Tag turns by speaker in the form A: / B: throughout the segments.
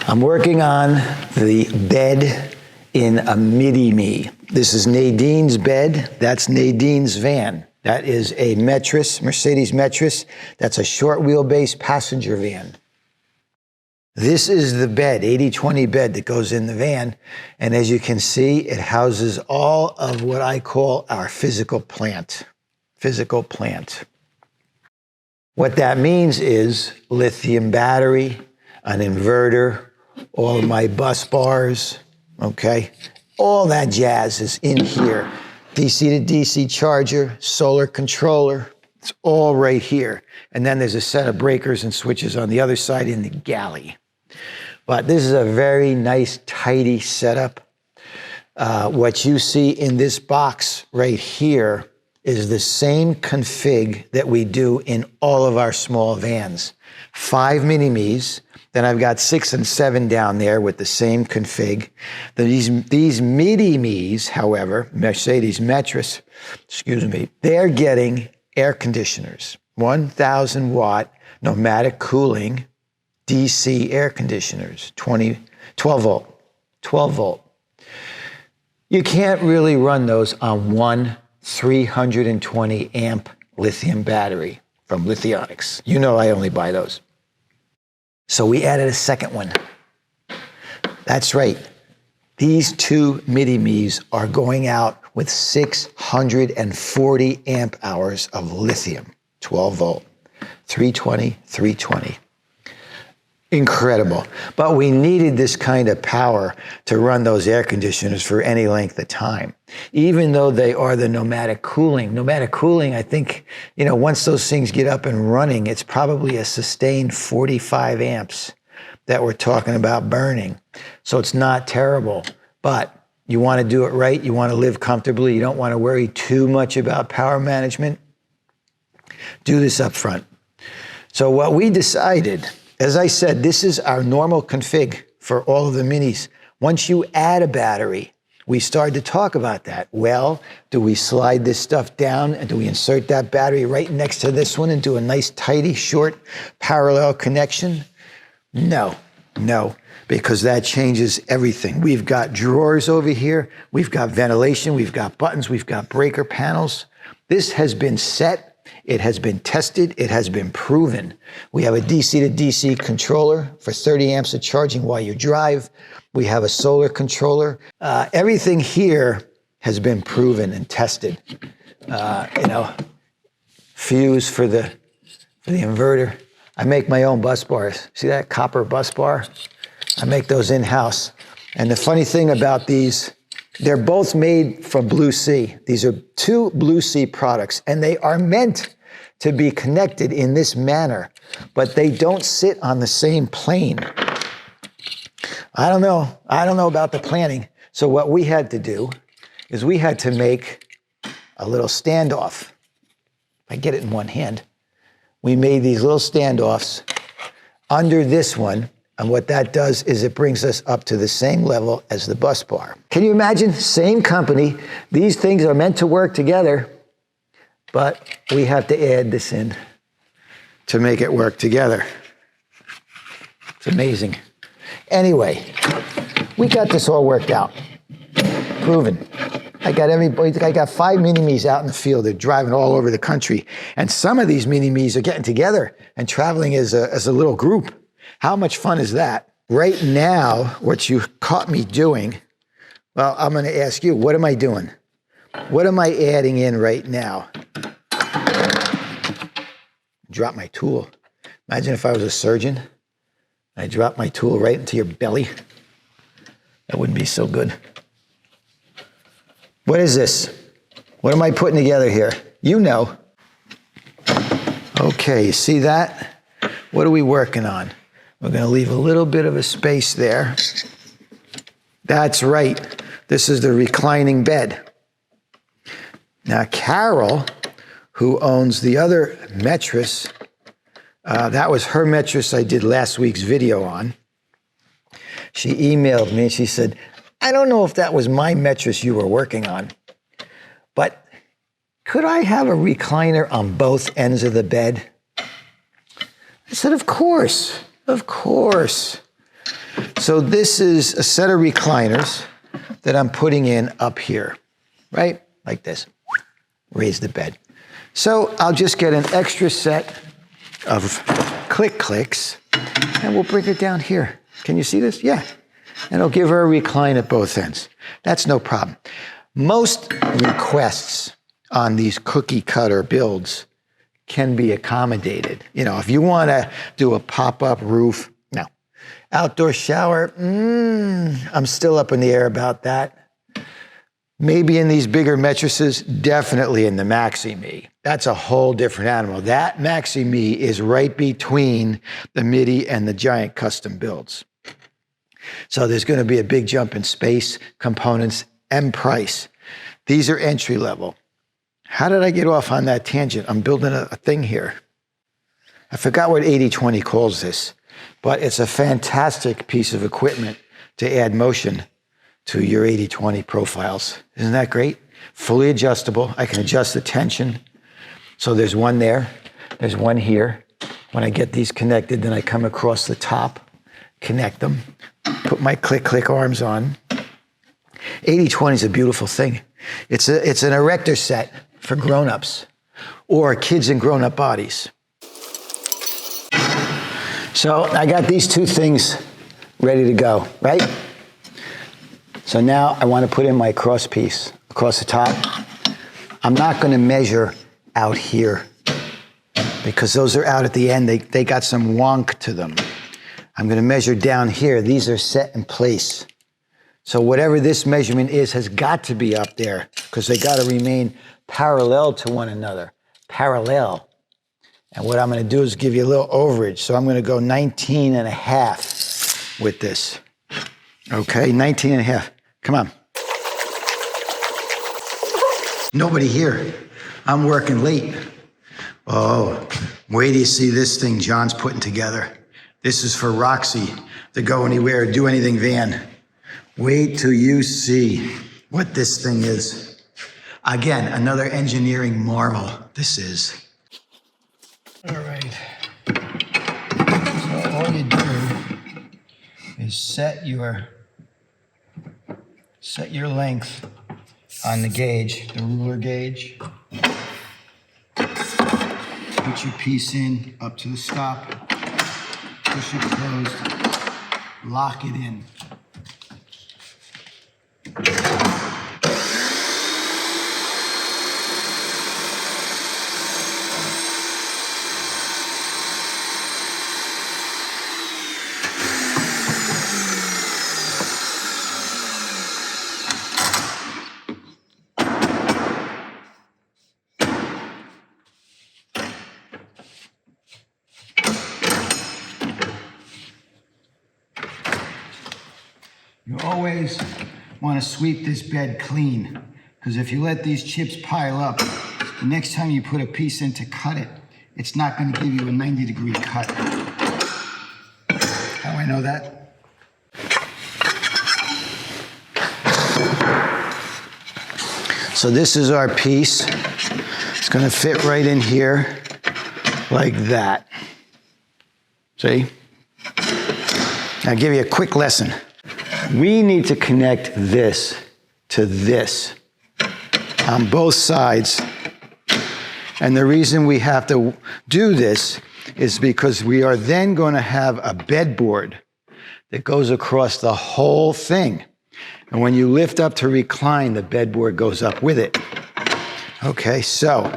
A: I'm working on the bed in a mini-me. This is Nadine's bed. That's Nadine's van. That is a Metris, Mercedes Metris. That's a short wheelbase passenger van. This is the bed, 80-20 bed that goes in the van. And as you can see, it houses all of what I call our physical plant. Physical plant. What that means is lithium battery, an inverter, all of my bus bars, okay? All that jazz is in here. DC to DC charger, solar controller, it's all right here. And then there's a set of breakers and switches on the other side in the galley. But this is a very nice, tidy setup. What you see in this box right here is the same config that we do in all of our small vans. 5 mini-me's. Then I've got 6 and 7 down there with the same config. These mini-me's, however, Mercedes Metris, excuse me, they're getting air conditioners, 1,000 watt pneumatic cooling DC air conditioners, 12 volt. You can't really run those on one 320 amp lithium battery from Lithionics. You know I only buy those. So we added a second one. That's right. These 2 mini-me's are going out with 640 amp hours of lithium, 12 volt, 320, 320. Incredible. But we needed this kind of power to run those air conditioners for any length of time. Even though they are the pneumatic cooling. Pneumatic cooling, I think, once those things get up and running, it's probably a sustained 45 amps that we're talking about burning. So it's not terrible, but you want to do it right. You want to live comfortably. You don't want to worry too much about power management. Do this up front. So what we decided, as I said, this is our normal config for all of the minis. Once you add a battery, we started to talk about that. Well, do we slide this stuff down and do we insert that battery right next to this one and do a nice, tidy, short, parallel connection? No, because that changes everything. We've got drawers over here. We've got ventilation. We've got buttons. We've got breaker panels. This has been set. It has been tested. It has been proven. We have a DC to DC controller for 30 amps of charging while you drive. We have a solar controller. Everything here has been proven and tested. Fuse for the inverter. I make my own bus bars. See that copper bus bar? I make those in-house. And the funny thing about these, they're both made from Blue Sea. These are 2 Blue Sea products, and they are meant to be connected in this manner, but they don't sit on the same plane. I don't know about the planning. So what we had to do is we had to make a little standoff. If I get it in one hand, we made these little standoffs under this one. And what that does is it brings us up to the same level as the bus bar. Can you imagine? Same company. These things are meant to work together, but we have to add this in to make it work together. It's amazing. Anyway, we got this all worked out. Proven. I got 5 mini-me's out in the field. They're driving all over the country. And some of these mini-me's are getting together and traveling as a little group. How much fun is that? Right now, what you caught me doing, well, I'm going to ask you, what am I doing? What am I adding in right now? Drop my tool. Imagine if I was a surgeon. I drop my tool right into your belly. That wouldn't be so good. What is this? What am I putting together here? You know. Okay, you see that? What are we working on? We're going to leave a little bit of a space there. That's right. This is the reclining bed. Now, Carol, who owns the other Metris, that was her Metris I did last week's video on. She emailed me and she said, I don't know if that was my Metris you were working on, but could I have a recliner on both ends of the bed? I said, of course. So this is a set of recliners that I'm putting in up here, right? Like this. Raise the bed. So I'll just get an extra set of clicks and we'll bring it down here. Can you see this? Yeah. And I'll give her a recline at both ends. That's no problem. Most requests on these cookie cutter builds can be accommodated. You know, if you want to do a pop-up roof, no. Outdoor shower, I'm still up in the air about that. Maybe in these bigger mattresses, definitely in the Maxi-Me. That's a whole different animal. That Maxi-Me is right between the midi and the giant custom builds. So there's going to be a big jump in space, components, and price. These are entry level. How did I get off on that tangent? I'm building a thing here. I forgot what 80/20 calls this, but it's a fantastic piece of equipment to add motion to your 80/20 profiles. Isn't that great? Fully adjustable. I can adjust the tension. So there's one there. There's one here. When I get these connected, then I come across the top, connect them, put my click arms on. 80/20 is a beautiful thing. It's an erector set for grown-ups or kids in grown-up bodies. So I got these two things ready to go, right? So now I want to put in my cross piece across the top. I'm not going to measure out here because those are out at the end. They got some wonk to them. I'm going to measure down here. These are set in place. So whatever this measurement is has got to be up there because they got to remain parallel to one another. Parallel. And what I'm going to do is give you a little overage. So I'm going to go 19 and a half with this. Okay, 19 and a half. Come on. Nobody here. I'm working late. Oh, wait till you see this thing John's putting together. This is for Roxy, the Go Anywhere, Do Anything van. Wait till you see what this thing is. Again, another engineering marvel this is. All right. So all you do is set your length on the gauge, the ruler gauge. Put your piece in up to the stop. Push it closed. Lock it in. You always want to sweep this bed clean, because if you let these chips pile up, the next time you put a piece in to cut it, it's not going to give you a 90-degree cut. How do I know that? So this is our piece. It's going to fit right in here like that. See? I'll give you a quick lesson. We need to connect this to this on both sides. And the reason we have to do this is because we are then going to have a bedboard that goes across the whole thing. And when you lift up to recline, the bedboard goes up with it. Okay, so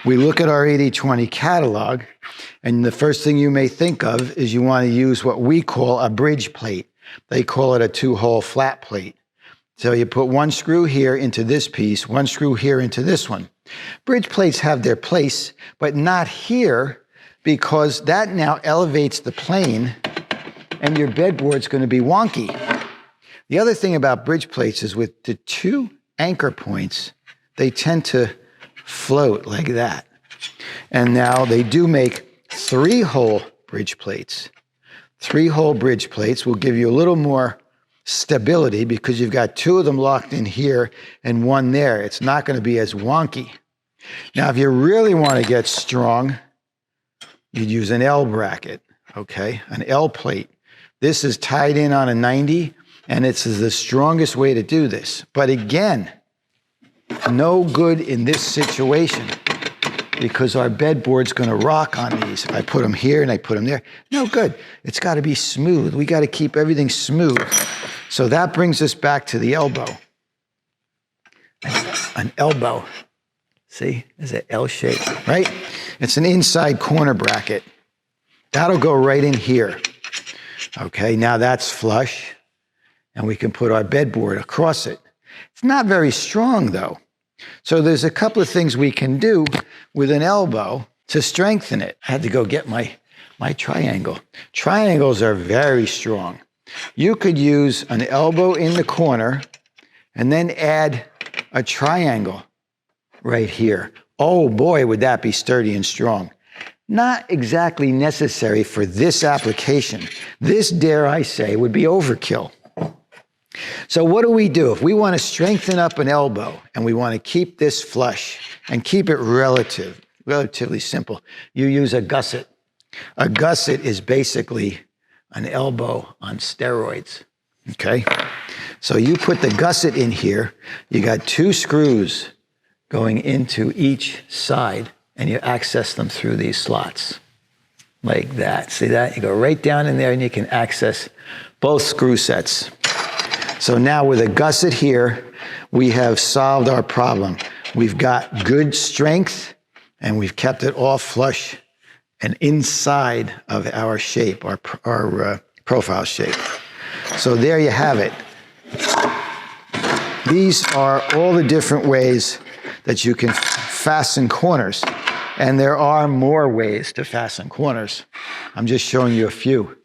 A: we look at our 80/20 catalog, and the first thing you may think of is you want to use what we call a bridge plate. They call it a 2-hole flat plate. So you put one screw here into this piece, one screw here into this one. Bridge plates have their place, but not here, because that now elevates the plane and your bedboard's going to be wonky. The other thing about bridge plates is with the 2 anchor points, they tend to float like that. And now they do make 3-hole bridge plates. 3-hole bridge plates will give you a little more stability because you've got 2 of them locked in here and 1 there. It's not going to be as wonky. Now, if you really want to get strong, you'd use an L bracket, okay? An L plate. This is tied in on a 90, and it's the strongest way to do this. But again, no good in this situation because our bedboard's gonna rock on these. If I put them here and I put them there, no good. It's gotta be smooth. We gotta keep everything smooth. So that brings us back to the elbow. An elbow, see, is an L shape, right? It's an inside corner bracket. That'll go right in here. Okay, now that's flush, and we can put our bedboard across it. It's not very strong though. So there's a couple of things we can do with an elbow to strengthen it. I had to go get my triangle. Triangles are very strong. You could use an elbow in the corner and then add a triangle right here. Oh boy, would that be sturdy and strong. Not exactly necessary for this application. This, dare I say, would be overkill. So what do? If we want to strengthen up an elbow and we want to keep this flush and keep it relatively simple, you use a gusset. A gusset is basically an elbow on steroids, okay? So you put the gusset in here, you got 2 screws going into each side, and you access them through these slots, like that. See that? You go right down in there and you can access both screw sets. So now with a gusset here, we have solved our problem. We've got good strength and we've kept it all flush and inside of our shape, our profile shape. So there you have it. These are all the different ways that you can fasten corners. And there are more ways to fasten corners. I'm just showing you a few.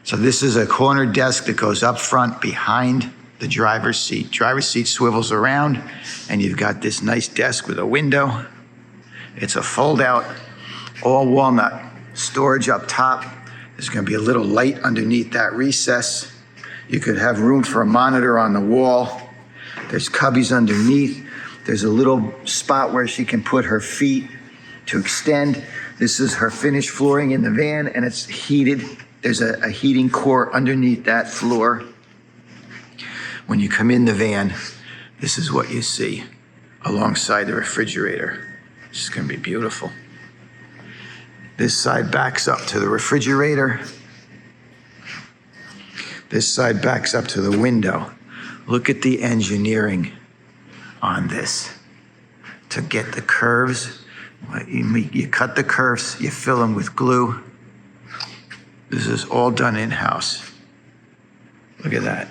A: So this is a corner desk that goes up front behind the driver's seat. Driver's seat swivels around and you've got this nice desk with a window. It's a fold out, all walnut. Storage up top. There's gonna be a little light underneath that recess. You could have room for a monitor on the wall. There's cubbies underneath. There's a little spot where she can put her feet to extend. This is her finished flooring in the van and it's heated. There's a heating core underneath that floor. When you come in the van, this is what you see alongside the refrigerator. It's just gonna be beautiful. This side backs up to the refrigerator. This side backs up to the window. Look at the engineering on this to get the curves. You cut the curves, you fill them with glue. This is all done in-house. Look at that.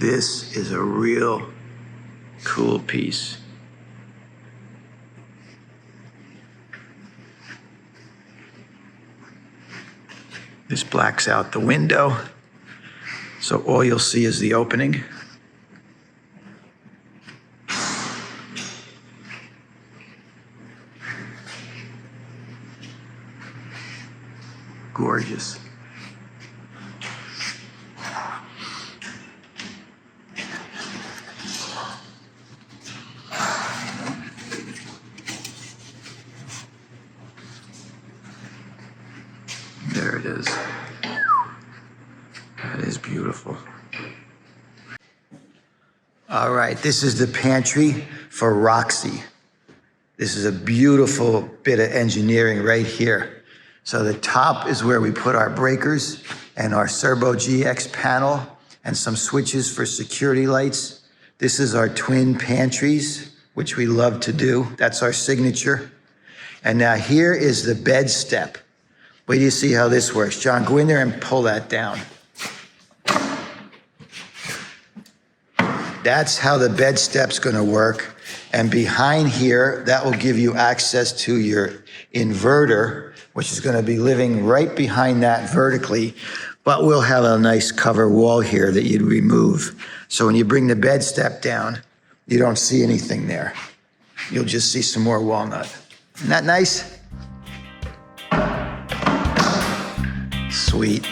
A: This is a real cool piece. This blacks out the window, so all you'll see is the opening. Gorgeous. There it is. That is beautiful. All right, this is the pantry for Roxy. This is a beautiful bit of engineering right here. So the top is where we put our breakers and our Serbo GX panel and some switches for security lights. This is our twin pantries, which we love to do. That's our signature. And now here is the bed step. Wait till you see how this works. John, go in there and pull that down. That's how the bed step's gonna work. And behind here, that will give you access to your inverter, which is gonna be living right behind that vertically, but we'll have a nice cover wall here that you'd remove. So when you bring the bed step down, you don't see anything there. You'll just see some more walnut. Isn't that nice? Sweet.